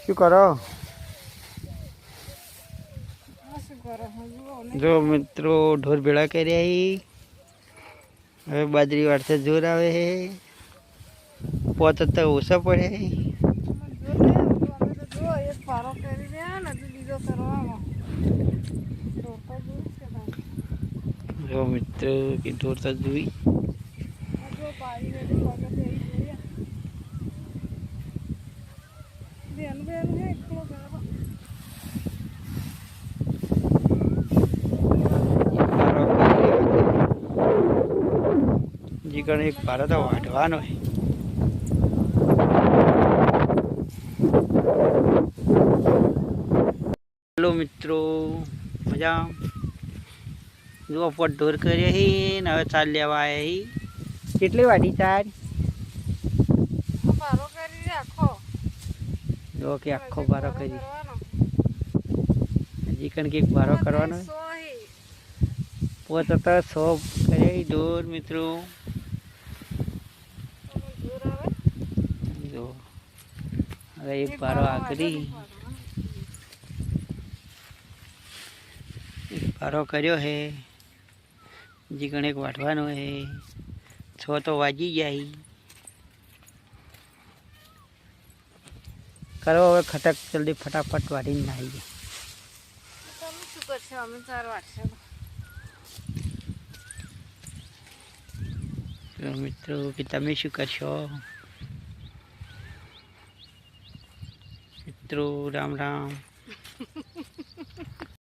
શું કરો? જો મિત્રો ઢોર ભેળા કર્યા. હવે બાજરી વાળતે જોર આવે છે. પોત તો ઓછા પડે. જો મિત્રો કે ઢોર તો જોઈ. જીકણ એક ભારત વાઢવાનો છે. હેલો મિત્રો, મજા જો પોટ ઢોર કરીએ હી ને હવે ચાલ લેવા આવ્યા હી. કેટલી વાઢી ચાર? જો કે આખો બારો કરી. હજી કણ કે બારો કરવાનો પોત તો 100 કરે ઢોર મિત્રો. જો હવે એક બારો આકરી એક બારો કર્યો હે. હજી કણ એક વાઢવાનો હે. 6 તો વાજી જાય. કરો હવે ખટક જલ્દી ફટાફટ વાઢીને નાહી જાય. તમે શું કરશો? અમે 4 વાગશે. મિત્રો કે તમે શું કરશો? મિત્રો રામ રામ.